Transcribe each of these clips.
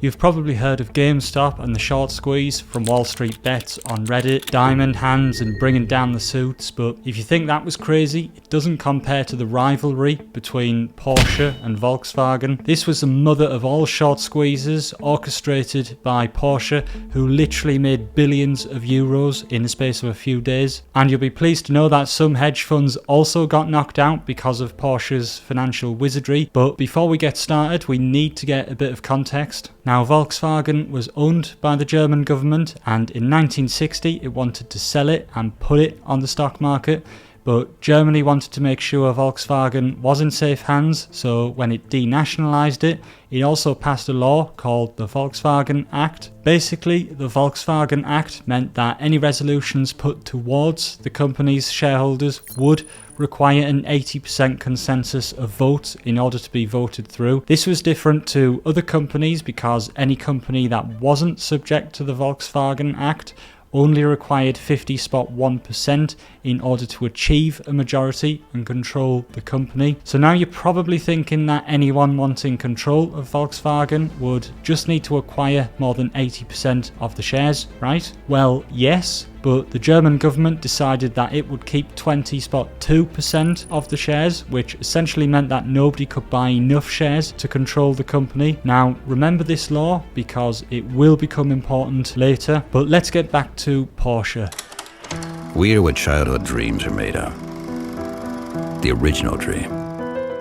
You've probably heard of GameStop and the short squeeze from Wall Street Bets on Reddit, diamond hands and bringing down the suits, but if you think that was crazy, it doesn't compare to the rivalry between Porsche and Volkswagen. This was the mother of all short squeezes, orchestrated by Porsche, who literally made billions of euros in the space of a few days. And you'll be pleased to know that some hedge funds also got knocked out because of Porsche's financial wizardry. But before we get started, we need to get a bit of context. Now, Volkswagen was owned by the German government, and in 1960 it wanted to sell it and put it on the stock market. But Germany wanted to make sure Volkswagen was in safe hands, so when it denationalised it, it also passed a law called the Volkswagen Act. Basically, the Volkswagen Act meant that any resolutions put towards the company's shareholders would require an 80% consensus of votes in order to be voted through. This was different to other companies because any company that wasn't subject to the Volkswagen Act only required 50.1% in order to achieve a majority and control the company. So now you're probably thinking that anyone wanting control of Volkswagen would just need to acquire more than 80% of the shares, right? Well, yes, but the German government decided that it would keep 20.2% of the shares, which essentially meant that nobody could buy enough shares to control the company. Now, remember this law because it will become important later, but let's get back to Porsche. We're what childhood dreams are made of. The original dream.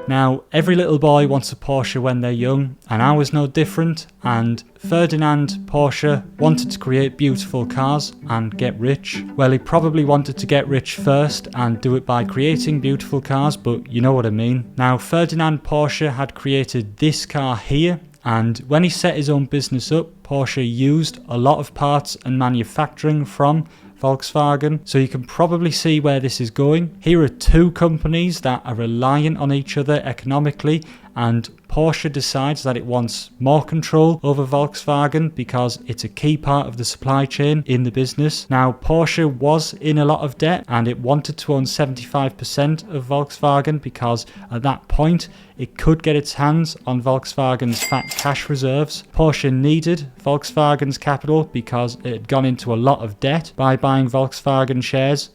Now, every little boy wants a Porsche when they're young, and I was no different, and Ferdinand Porsche wanted to create beautiful cars and get rich. Well, he probably wanted to get rich first and do it by creating beautiful cars, but you know what I mean. Now, Ferdinand Porsche had created this car here, and when he set his own business up, Porsche used a lot of parts and manufacturing from Volkswagen, so you can probably see where this is going. Here are two companies that are reliant on each other economically, and Porsche decides that it wants more control over Volkswagen because it's a key part of the supply chain in the business. Now, Porsche was in a lot of debt and it wanted to own 75% of Volkswagen because at that point it could get its hands on Volkswagen's fat cash reserves. Porsche needed Volkswagen's capital because it had gone into a lot of debt by buying Volkswagen shares.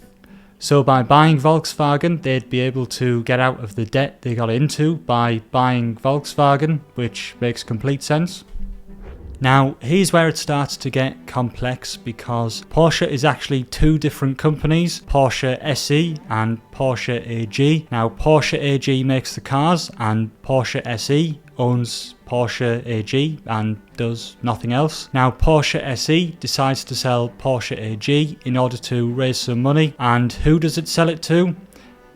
So by buying Volkswagen, they'd be able to get out of the debt they got into by buying Volkswagen, which makes complete sense. Now, here's where it starts to get complex because Porsche is actually two different companies, Porsche SE and Porsche AG. Now, Porsche AG makes the cars and Porsche SE owns Porsche AG and does nothing else. Now, Porsche SE decides to sell Porsche AG in order to raise some money, and who does it sell it to?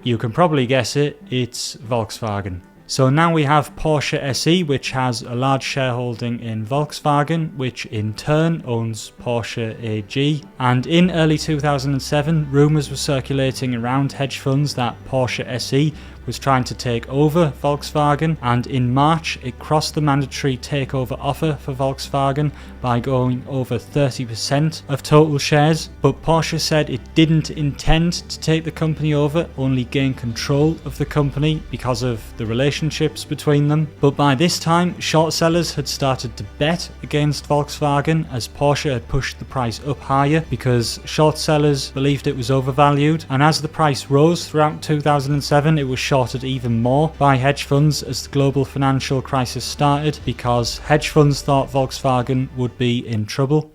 You can probably guess it, it's Volkswagen. So now we have Porsche SE, which has a large shareholding in Volkswagen, which in turn owns Porsche AG. And in early 2007, rumours were circulating around hedge funds that Porsche SE was trying to take over Volkswagen, and in March it crossed the mandatory takeover offer for Volkswagen by going over 30% of total shares. But Porsche said it didn't intend to take the company over, only gain control of the company because of the relationships between them. But by this time, short sellers had started to bet against Volkswagen as Porsche had pushed the price up higher because short sellers believed it was overvalued, and as the price rose throughout 2007, it was shorted even more by hedge funds as the global financial crisis started because hedge funds thought Volkswagen would be in trouble.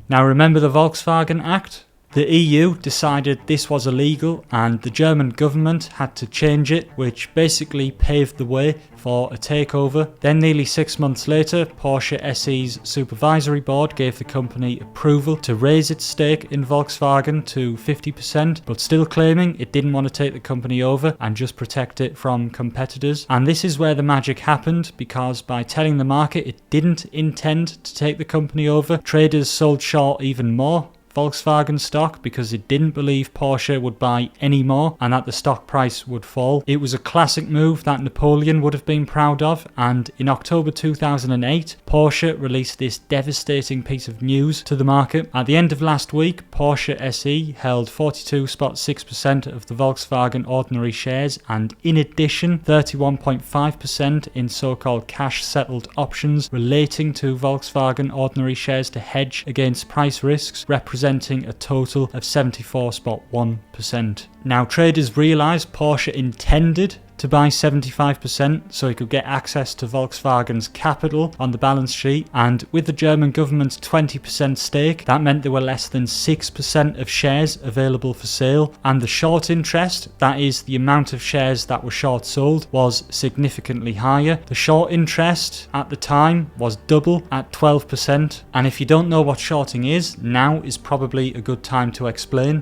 Now, remember the Volkswagen Act? The EU decided this was illegal and the German government had to change it, which basically paved the way for a takeover. Then nearly 6 months later, Porsche SE's supervisory board gave the company approval to raise its stake in Volkswagen to 50%, but still claiming it didn't want to take the company over and just protect it from competitors. And this is where the magic happened, because by telling the market it didn't intend to take the company over, traders sold short even more. Volkswagen stock because it didn't believe Porsche would buy any more and that the stock price would fall. It was a classic move that Napoleon would have been proud of, and in October 2008, Porsche released this devastating piece of news to the market. At the end of last week, Porsche SE held 42.6% of the Volkswagen ordinary shares, and in addition 31.5% in so-called cash settled options relating to Volkswagen ordinary shares to hedge against price risks, representing a total of 74.1%. Now, traders realised Porsche intended to buy 75% so he could get access to Volkswagen's capital on the balance sheet, and with the German government's 20% stake, that meant there were less than 6% of shares available for sale, and the short interest, that is the amount of shares that were short sold, was significantly higher. The short interest at the time was double at 12%, and if you don't know what shorting is, now is probably a good time to explain.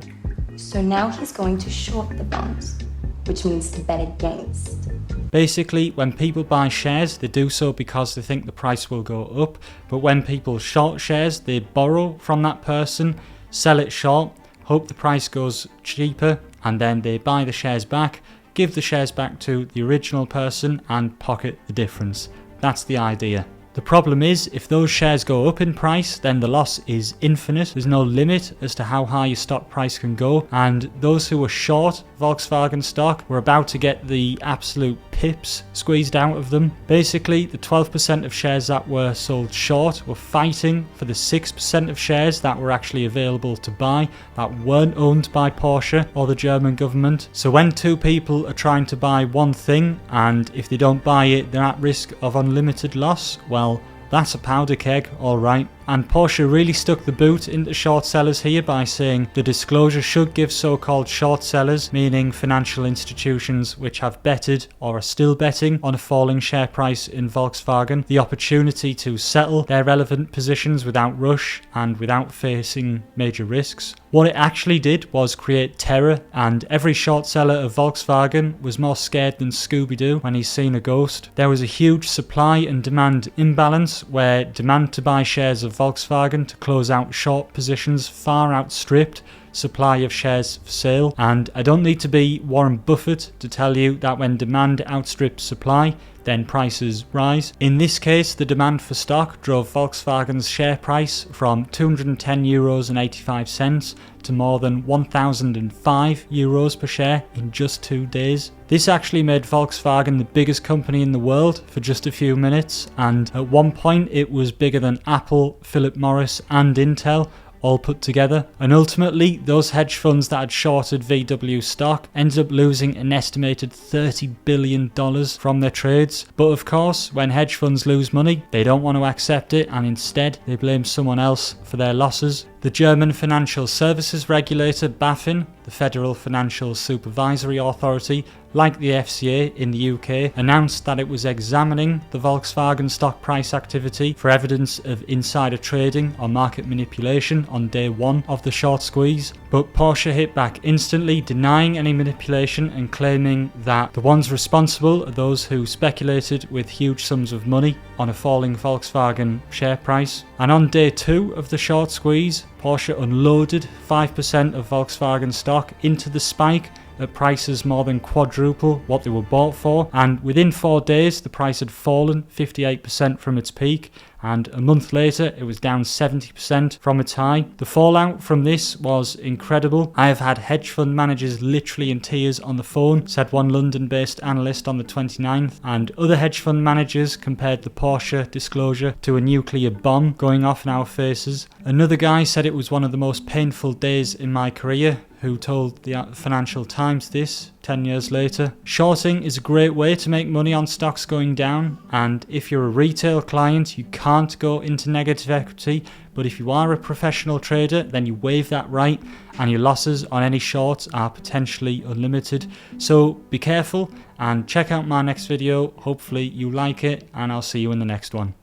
So now he's going to short the bonds, which means to bet against. Basically, when people buy shares, they do so because they think the price will go up, but when people short shares, they borrow from that person, sell it short, hope the price goes cheaper, and then they buy the shares back, give the shares back to the original person, and pocket the difference. That's the idea. The problem is, if those shares go up in price, then the loss is infinite. There's no limit as to how high your stock price can go, and those who were short Volkswagen stock were about to get the absolute pips squeezed out of them. Basically, the 12% of shares that were sold short were fighting for the 6% of shares that were actually available to buy, that weren't owned by Porsche or the German government. So when two people are trying to buy one thing, and if they don't buy it, they're at risk of unlimited loss, well, that's a powder keg, alright. And Porsche really stuck the boot into short sellers here by saying the disclosure should give so-called short sellers, meaning financial institutions which have betted or are still betting on a falling share price in Volkswagen, the opportunity to settle their relevant positions without rush and without facing major risks. What it actually did was create terror, and every short seller of Volkswagen was more scared than Scooby-Doo when he's seen a ghost. There was a huge supply and demand imbalance where demand to buy shares of Volkswagen to close out short positions far outstripped supply of shares for sale, and I don't need to be Warren Buffett to tell you that when demand outstrips supply, then prices rise. In this case, the demand for stock drove Volkswagen's share price from €210.85 to more than €1,005 per share in just 2 days. This actually made Volkswagen the biggest company in the world for just a few minutes, and at one point it was bigger than Apple, Phillip Morris and Intel all put together. And ultimately, those hedge funds that had shorted VW stock ended up losing an estimated $30 billion from their trades. But of course, when hedge funds lose money, they don't want to accept it, and instead they blame someone else for their losses. The German financial services regulator BaFin, the Federal Financial Supervisory Authority, like the FCA in the UK, announced that it was examining the Volkswagen stock price activity for evidence of insider trading or market manipulation on day one of the short squeeze. But Porsche hit back instantly, denying any manipulation and claiming that the ones responsible are those who speculated with huge sums of money on a falling Volkswagen share price. And on day two of the short squeeze, Porsche unloaded 5% of Volkswagen stock into the spike at prices more than quadruple what they were bought for, and within 4 days the price had fallen 58% from its peak, and a month later it was down 70% from its high. The fallout from this was incredible. I have had hedge fund managers literally in tears on the phone, said one London-based analyst on the 29th, and other hedge fund managers compared the Porsche disclosure to a nuclear bomb going off in our faces. Another guy said it was one of the most painful days in my career, who told the Financial Times this 10 years later. Shorting is a great way to make money on stocks going down, and if you're a retail client, you can't go into negative equity, but if you are a professional trader, then you waive that right, and your losses on any shorts are potentially unlimited. So be careful and check out my next video. Hopefully you like it, and I'll see you in the next one.